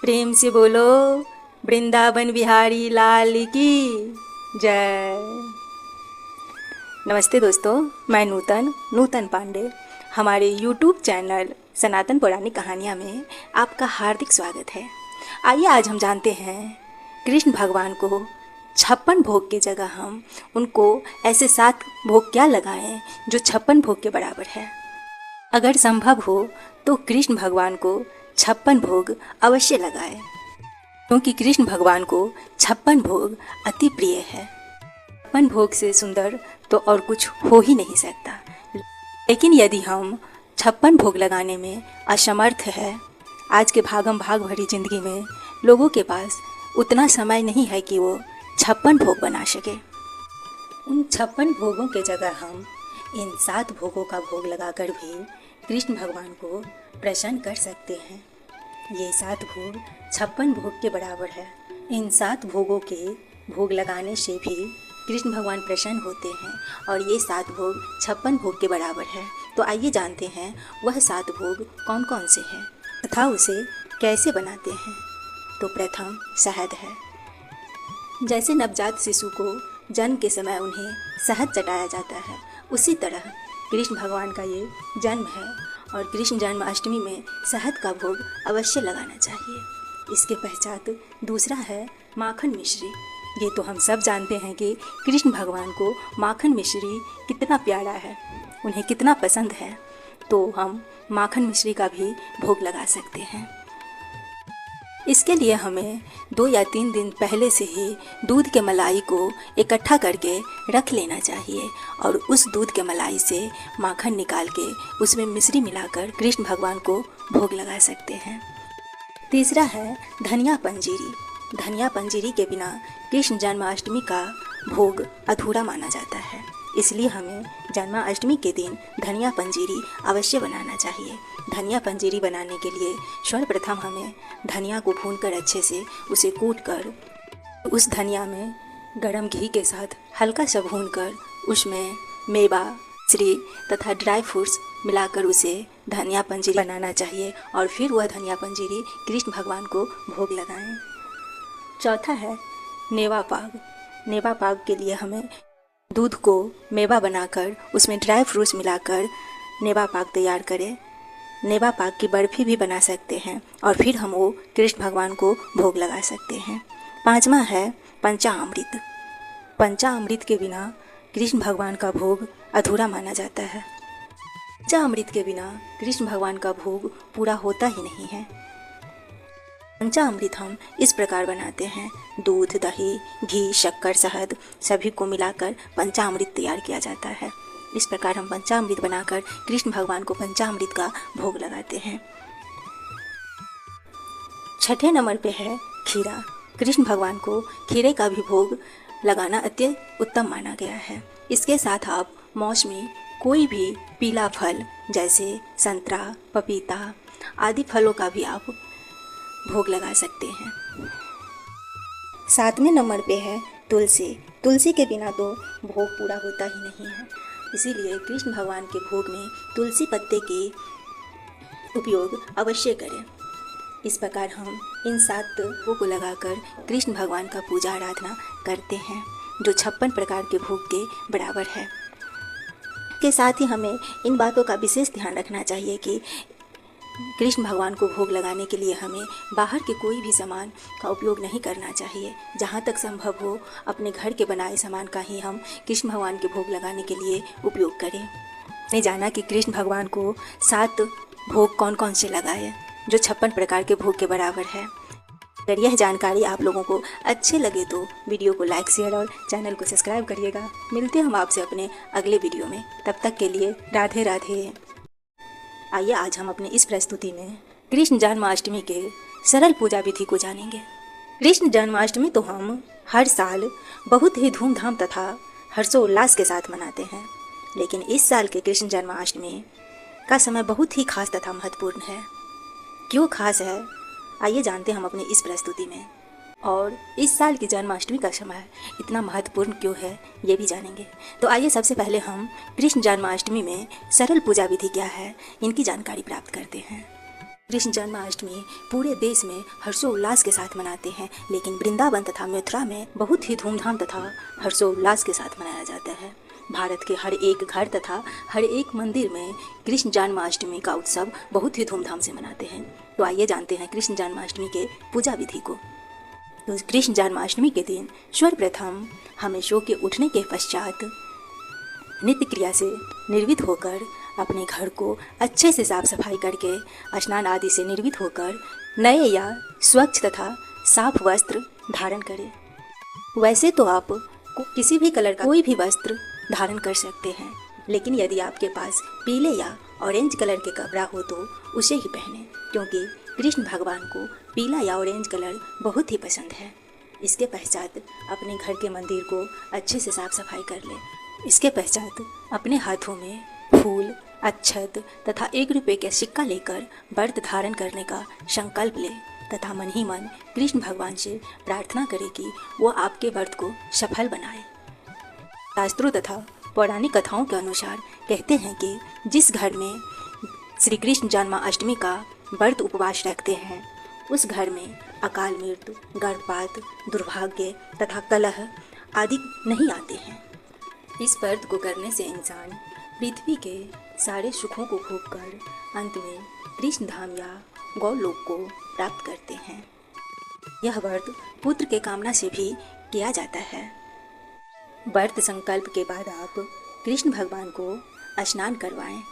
प्रेम से बोलो वृंदावन बिहारी लाल की जय। नमस्ते दोस्तों, मैं नूतन पांडे। हमारे YouTube चैनल सनातन पौराणिक कहानियाँ में आपका हार्दिक स्वागत है। आइए आज हम जानते हैं कृष्ण भगवान को 56 भोग की जगह हम उनको ऐसे 7 भोग क्या लगाएं जो 56 भोग के बराबर है। अगर संभव हो तो कृष्ण भगवान को 56 भोग अवश्य लगाएं, क्योंकि कृष्ण भगवान को 56 भोग अति प्रिय है। 56 भोग से सुंदर तो और कुछ हो ही नहीं सकता। लेकिन यदि हम 56 भोग लगाने में असमर्थ है, आज के भागम भाग भरी जिंदगी में लोगों के पास उतना समय नहीं है कि वो 56 भोग बना सके। उन 56 भोगों के जगह हम इन 7 भोगों का भोग लगाकर भी कृष्ण भगवान को प्रसन्न कर सकते हैं। ये 7 भोग 56 भोग के बराबर है। इन 7 भोगों के भोग लगाने से भी कृष्ण भगवान प्रसन्न होते हैं और ये 7 भोग 56 भोग के बराबर है। तो आइए जानते हैं वह 7 भोग कौन कौन से हैं तथा उसे कैसे बनाते हैं। तो प्रथम शहद है। जैसे नवजात शिशु को जन्म के समय उन्हें शहद चटाया जाता है, उसी तरह कृष्ण भगवान का ये जन्म है और कृष्ण जन्माष्टमी में शहद का भोग अवश्य लगाना चाहिए। इसके पश्चात दूसरा है माखन मिश्री। ये तो हम सब जानते हैं कि कृष्ण भगवान को माखन मिश्री कितना प्यारा है, उन्हें कितना पसंद है, तो हम माखन मिश्री का भी भोग लगा सकते हैं। इसके लिए हमें 2 या 3 दिन पहले से ही दूध के मलाई को इकट्ठा करके रख लेना चाहिए और उस दूध के मलाई से माखन निकाल के उसमें मिश्री मिलाकर कृष्ण भगवान को भोग लगा सकते हैं। तीसरा है धनिया पंजीरी। धनिया पंजीरी के बिना कृष्ण जन्माष्टमी का भोग अधूरा माना जाता है, इसलिए हमें जन्माष्टमी के दिन धनिया पंजीरी अवश्य बनाना चाहिए। धनिया पंजीरी बनाने के लिए सर्वप्रथम हमें धनिया को भूनकर अच्छे से उसे कूटकर उस धनिया में गरम घी के साथ हल्का सा भूनकर उसमें मेवा, मिश्री तथा ड्राई फ्रूट्स मिलाकर उसे धनिया पंजीरी बनाना चाहिए और फिर वह धनिया पंजीरी कृष्ण भगवान को भोग लगाएं। चौथा है नेवा पाग। नेवा पाग के लिए हमें दूध को मेवा बनाकर उसमें ड्राई फ्रूट्स मिलाकर नेवा पाक तैयार करें। नेवा पाक की बर्फ़ी भी बना सकते हैं और फिर हम वो कृष्ण भगवान को भोग लगा सकते हैं। पांचवा है पंचामृत। पंचामृत के बिना कृष्ण भगवान का भोग अधूरा माना जाता है। पंचामृत के बिना कृष्ण भगवान का भोग पूरा होता ही नहीं है। पंचामृत हम इस प्रकार बनाते हैं, दूध, दही, घी, शक्कर, शहद सभी को मिलाकर पंचामृत तैयार किया जाता है। इस प्रकार हम पंचामृत बनाकर कृष्ण भगवान को पंचामृत का भोग लगाते हैं। छठे नंबर पे है खीरा। कृष्ण भगवान को खीरे का भी भोग लगाना अत्यंत उत्तम माना गया है। इसके साथ आप मौसमी कोई भी पीला फल जैसे संतरा, पपीता आदि फलों का भी आप भोग लगा सकते हैं। 7वें नंबर पे है तुलसी। तुलसी के बिना तो भोग पूरा होता ही नहीं है, इसीलिए कृष्ण भगवान के भोग में तुलसी पत्ते के उपयोग अवश्य करें। इस प्रकार हम इन 7 भोग को लगाकर कृष्ण भगवान का पूजा आराधना करते हैं, जो 56 प्रकार के भोग के बराबर है। के साथ ही हमें इन बातों का विशेष ध्यान रखना चाहिए कि कृष्ण भगवान को भोग लगाने के लिए हमें बाहर के कोई भी सामान का उपयोग नहीं करना चाहिए। जहाँ तक संभव हो अपने घर के बनाए सामान का ही हम कृष्ण भगवान के भोग लगाने के लिए उपयोग करें। नहीं जाना कि कृष्ण भगवान को 7 भोग कौन कौन से लगाए जो 56 प्रकार के भोग के बराबर है। अगर यह जानकारी आप लोगों को अच्छे लगे तो वीडियो को लाइक, शेयर और चैनल को सब्सक्राइब करिएगा। मिलते हैं हम आपसे अपने अगले वीडियो में, तब तक के लिए राधे राधे। आइए आज हम अपने इस प्रस्तुति में कृष्ण जन्माष्टमी के सरल पूजा विधि को जानेंगे। कृष्ण जन्माष्टमी तो हम हर साल बहुत ही धूमधाम तथा हर्षोल्लास के साथ मनाते हैं, लेकिन इस साल के कृष्ण जन्माष्टमी का समय बहुत ही खास तथा महत्वपूर्ण है। क्यों खास है, आइए जानते हैं हम अपने इस प्रस्तुति में। और इस साल की जन्माष्टमी का समय इतना महत्वपूर्ण क्यों है, ये भी जानेंगे। तो आइए सबसे पहले हम कृष्ण जन्माष्टमी में सरल पूजा विधि क्या है, इनकी जानकारी प्राप्त करते हैं। कृष्ण जन्माष्टमी पूरे देश में हर्षोल्लास के साथ मनाते हैं, लेकिन वृंदावन तथा मथुरा में बहुत ही धूमधाम तथा हर्षोल्लास के साथ मनाया जाता है। भारत के हर एक घर तथा हर एक मंदिर में कृष्ण जन्माष्टमी का उत्सव बहुत ही धूमधाम से मनाते हैं। तो आइए जानते हैं कृष्ण जन्माष्टमी के पूजा विधि को। तो कृष्ण जन्माष्टमी के दिन सर्वप्रथम हमें सो के उठने के पश्चात नित्य क्रिया से निर्वित होकर अपने घर को अच्छे से साफ सफाई करके स्नान आदि से निर्वित होकर नए या स्वच्छ तथा साफ वस्त्र धारण करें। वैसे तो आप किसी भी कलर का कोई भी वस्त्र धारण कर सकते हैं, लेकिन यदि आपके पास पीले या ऑरेंज कलर के कपड़ा हो तो उसे ही पहनें, क्योंकि कृष्ण भगवान को पीला या ऑरेंज कलर बहुत ही पसंद है। इसके पश्चात अपने घर के मंदिर को अच्छे से साफ सफाई कर लें। इसके पश्चात अपने हाथों में फूल, अक्षत तथा 1 रुपये का सिक्का लेकर व्रत धारण करने का संकल्प ले तथा मन ही मन कृष्ण भगवान से प्रार्थना करे कि वो आपके व्रत को सफल बनाए। शास्त्रों तथा पौराणिक कथाओं के अनुसार कहते हैं कि जिस घर में श्री कृष्ण जन्माष्टमी का व्रत उपवास रखते हैं उस घर में अकाल मृत्यु, गर्भपात, दुर्भाग्य तथा कलह आदि नहीं आते हैं। इस व्रत को करने से इंसान पृथ्वी के सारे सुखों को भोगकर अंत में कृष्ण धाम या गौलोक को प्राप्त करते हैं। यह व्रत पुत्र के कामना से भी किया जाता है। व्रत संकल्प के बाद आप कृष्ण भगवान को स्नान करवाएं।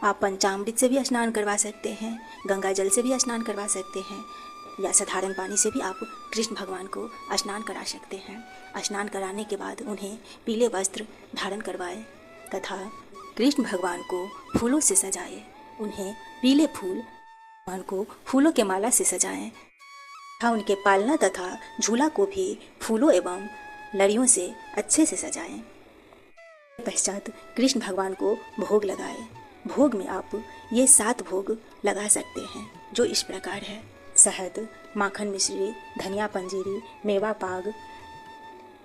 आप पंचामृत से भी स्नान करवा सकते हैं, गंगा जल से भी स्नान करवा सकते हैं, या साधारण पानी से भी आप कृष्ण भगवान को स्नान करा सकते हैं। स्नान कराने के बाद उन्हें पीले वस्त्र धारण करवाएं तथा कृष्ण भगवान को फूलों से सजाएं। उन्हें पीले भगवान को फूलों के माला से सजाएं तथा उनके पालना तथा झूला को भी फूलों एवं लड़ियों से अच्छे से सजाएं। पश्चात कृष्ण भगवान को भोग लगाएं। भोग में आप ये 7 भोग लगा सकते हैं, जो इस प्रकार है: शहद, माखन मिश्री, धनिया पंजीरी, मेवा पाग,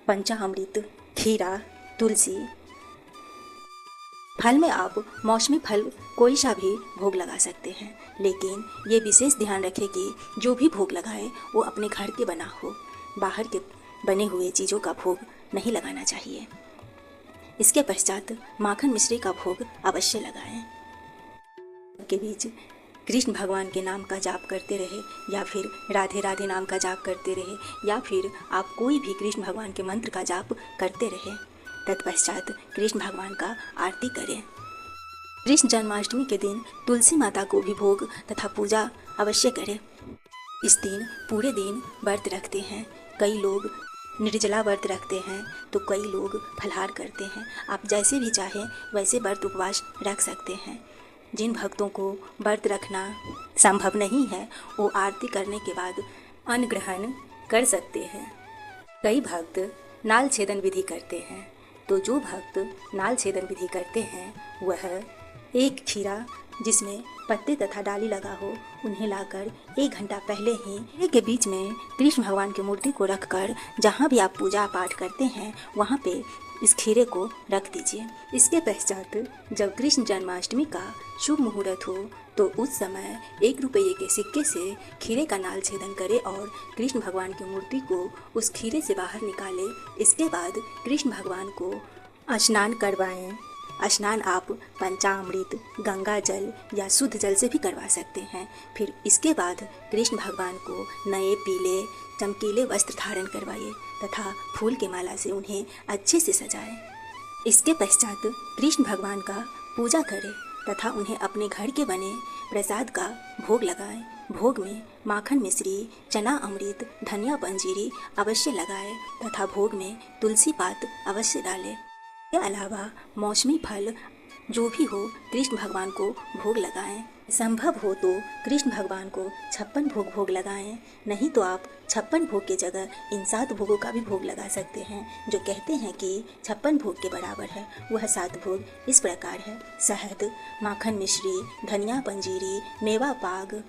पंचामृत, खीरा, तुलसी। फल में आप मौसमी फल कोई सा भी भोग लगा सकते हैं, लेकिन ये विशेष ध्यान रखें कि जो भी भोग लगाए वो अपने घर के बना हो, बाहर के बने हुए चीज़ों का भोग नहीं लगाना चाहिए। इसके पश्चात माखन मिश्री का भोग अवश्य लगाएं। के बीच कृष्ण भगवान के नाम का जाप करते रहे, या फिर राधे राधे नाम का जाप करते रहे, या फिर आप कोई भी कृष्ण भगवान के मंत्र का जाप करते रहे। तत्पश्चात कृष्ण भगवान का आरती करें। कृष्ण जन्माष्टमी के दिन तुलसी माता को भी भोग तथा पूजा अवश्य करें। इस दिन पूरे दिन व्रत रखते हैं। कई लोग निर्जला व्रत रखते हैं तो कई लोग फलाहार करते हैं। आप जैसे भी चाहें वैसे व्रत उपवास रख सकते हैं। जिन भक्तों को व्रत रखना संभव नहीं है वो आरती करने के बाद अन्न ग्रहण कर सकते हैं। कई भक्त नाल छेदन विधि करते हैं, तो जो भक्त नाल छेदन विधि करते हैं वह एक खीरा जिसमें पत्ते तथा डाली लगा हो उन्हें लाकर 1 घंटा पहले ही के बीच में कृष्ण भगवान की मूर्ति को रखकर जहाँ भी आप पूजा पाठ करते हैं वहाँ पे इस खीरे को रख दीजिए। इसके पश्चात जब कृष्ण जन्माष्टमी का शुभ मुहूर्त हो तो उस समय 1 रुपये के सिक्के से खीरे का नाल छेदन करें और कृष्ण भगवान की मूर्ति को उस खीरे से बाहर निकालें। इसके बाद कृष्ण भगवान को स्नान करवाएं। स्नान आप पंचामृत, गंगा जल या शुद्ध जल से भी करवा सकते हैं। फिर इसके बाद कृष्ण भगवान को नए पीले चमकीले वस्त्र धारण करवाइए तथा फूल के माला से उन्हें अच्छे से सजाएं। इसके पश्चात कृष्ण भगवान का पूजा करें तथा उन्हें अपने घर के बने प्रसाद का भोग लगाएं। भोग में माखन मिश्री, चना अमृत, धनिया पंजीरी अवश्य लगाएं तथा भोग में तुलसी पात अवश्य डालें। के अलावा मौसमी फल जो भी हो कृष्ण भगवान को भोग लगाएं। संभव हो तो कृष्ण भगवान को 56 भोग लगाएं, नहीं तो आप 56 भोग की जगह इन 7 भोगों का भी भोग लगा सकते हैं, जो कहते हैं कि 56 भोग के बराबर है। वह 7 भोग इस प्रकार है: शहद, माखन मिश्री, धनिया पंजीरी, मेवा पाग,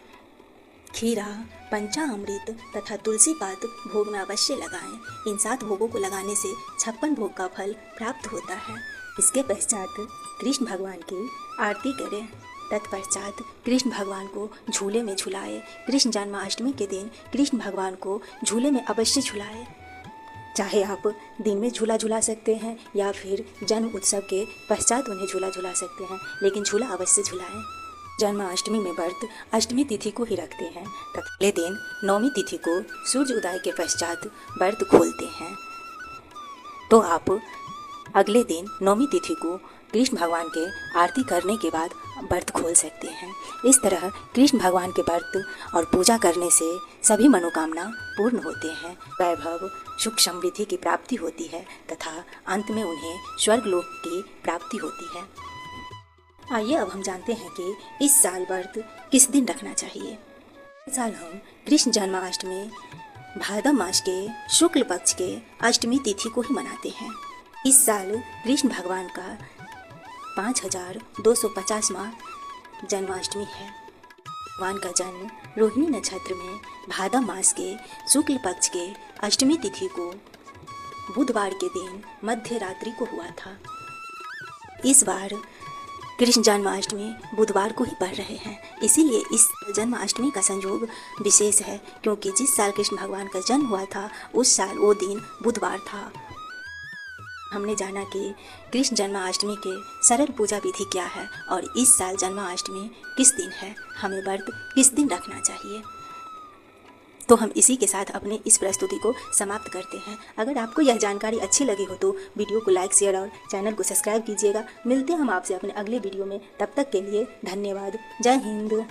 खीरा, पंचामृत तथा तुलसी पात भोग में अवश्य लगाएं। इन 7 भोगों को लगाने से 56 भोग का फल प्राप्त होता है। इसके पश्चात कृष्ण भगवान की आरती करें। तत्पश्चात कृष्ण भगवान को झूले में झुलाए। कृष्ण जन्माष्टमी के दिन कृष्ण भगवान को झूले में अवश्य झुलाए। चाहे आप दिन में झूला झुला सकते हैं या फिर जन्म उत्सव के पश्चात उन्हें झूला झुला सकते हैं, लेकिन झूला अवश्य झुलाएं। जन्माष्टमी में व्रत अष्टमी तिथि को ही रखते हैं तथा अगले दिन नौमी तिथि को सूर्य उदय के पश्चात व्रत खोलते हैं। तो आप अगले दिन नौमी तिथि को कृष्ण भगवान के आरती करने के बाद व्रत खोल सकते हैं। इस तरह कृष्ण भगवान के व्रत और पूजा करने से सभी मनोकामना पूर्ण होते हैं, वैभव सुख समृद्धि की प्राप्ति होती है तथा अंत में उन्हें स्वर्गलोक की प्राप्ति होती है। आइए अब हम जानते हैं कि इस साल व्रत किस दिन रखना चाहिए। इस साल हम कृष्ण जन्माष्टमी भाद्र मास के शुक्ल पक्ष के अष्टमी तिथि को ही मनाते हैं। इस साल कृष्ण भगवान का 5250वां जन्माष्टमी है। भगवान का जन्म रोहिणी नक्षत्र में भाद्र मास के शुक्ल पक्ष के अष्टमी तिथि को बुधवार के दिन मध्य रात्रि को हुआ था। इस बार कृष्ण जन्माष्टमी बुधवार को ही पड़ रहे हैं, इसीलिए इस जन्माष्टमी का संयोग विशेष है, क्योंकि जिस साल कृष्ण भगवान का जन्म हुआ था उस साल वो दिन बुधवार था। हमने जाना कि कृष्ण जन्माष्टमी के सरल पूजा विधि क्या है और इस साल जन्माष्टमी किस दिन है, हमें व्रत किस दिन रखना चाहिए। तो हम इसी के साथ अपने इस प्रस्तुति को समाप्त करते हैं। अगर आपको यह जानकारी अच्छी लगी हो तो वीडियो को लाइक, शेयर और चैनल को सब्सक्राइब कीजिएगा। मिलते हैं हम आपसे अपने अगले वीडियो में, तब तक के लिए धन्यवाद। जय हिंद।